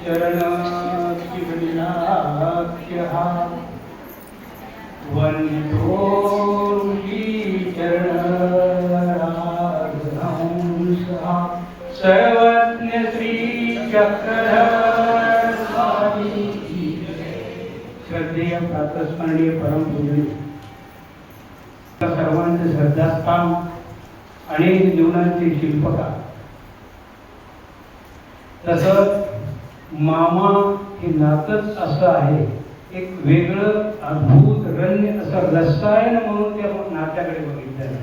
चरण चिवडिला वंदो ऋषी चरण राजहंसा सर्वज्ञ श्री चक्रधर स्वामी श्रद्धेय प्रातस्मरणीय परमपूजनीय सर्वांचे श्रद्धास्थान अनेक जीवनाचे शिल्पकार तसंच मामा हे नातच असं आहे, एक वेगळं अद्भुत रम्य असं रसायन म्हणून त्या नात्याकडे बघितलं.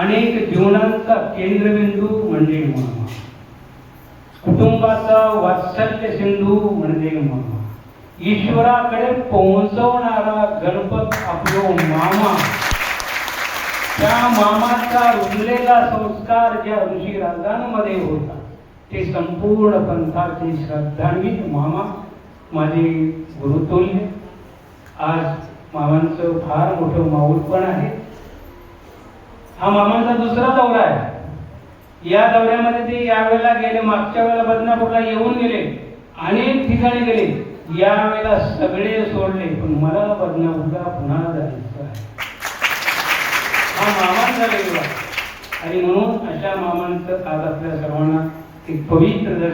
अनेक जीवनांचा केंद्रबिंदू म्हणजे मामा, कुटुंबाचा वात्सल्य सिंधू म्हणजे मामा, ईश्वराकडे पोहोचवणारा गणपत आपलो मामा. त्या मामाचा रुजलेला संस्कार ज्या ऋषी राजांमध्ये होता ते संपूर्ण पंथाचे श्रद्धान्वित मामा माझे गुरुतुल्य. आज मामांचं फार मोठं माऊलपण आहे. हा मामांचा दुसरा दौरा आहे. या दौऱ्यामध्ये ते यावेळेला गेले, मागच्या वेळेला बदनापूरला येऊन गेले, अनेक ठिकाणी गेले. यावेळेला सगळे सोडले, पण मला बदनापूरला पुन्हा जायचं आहे. हा मामांचा वेगळा आणि म्हणून अशा मामांचं आज आपल्या सर्वांना एक पवित्र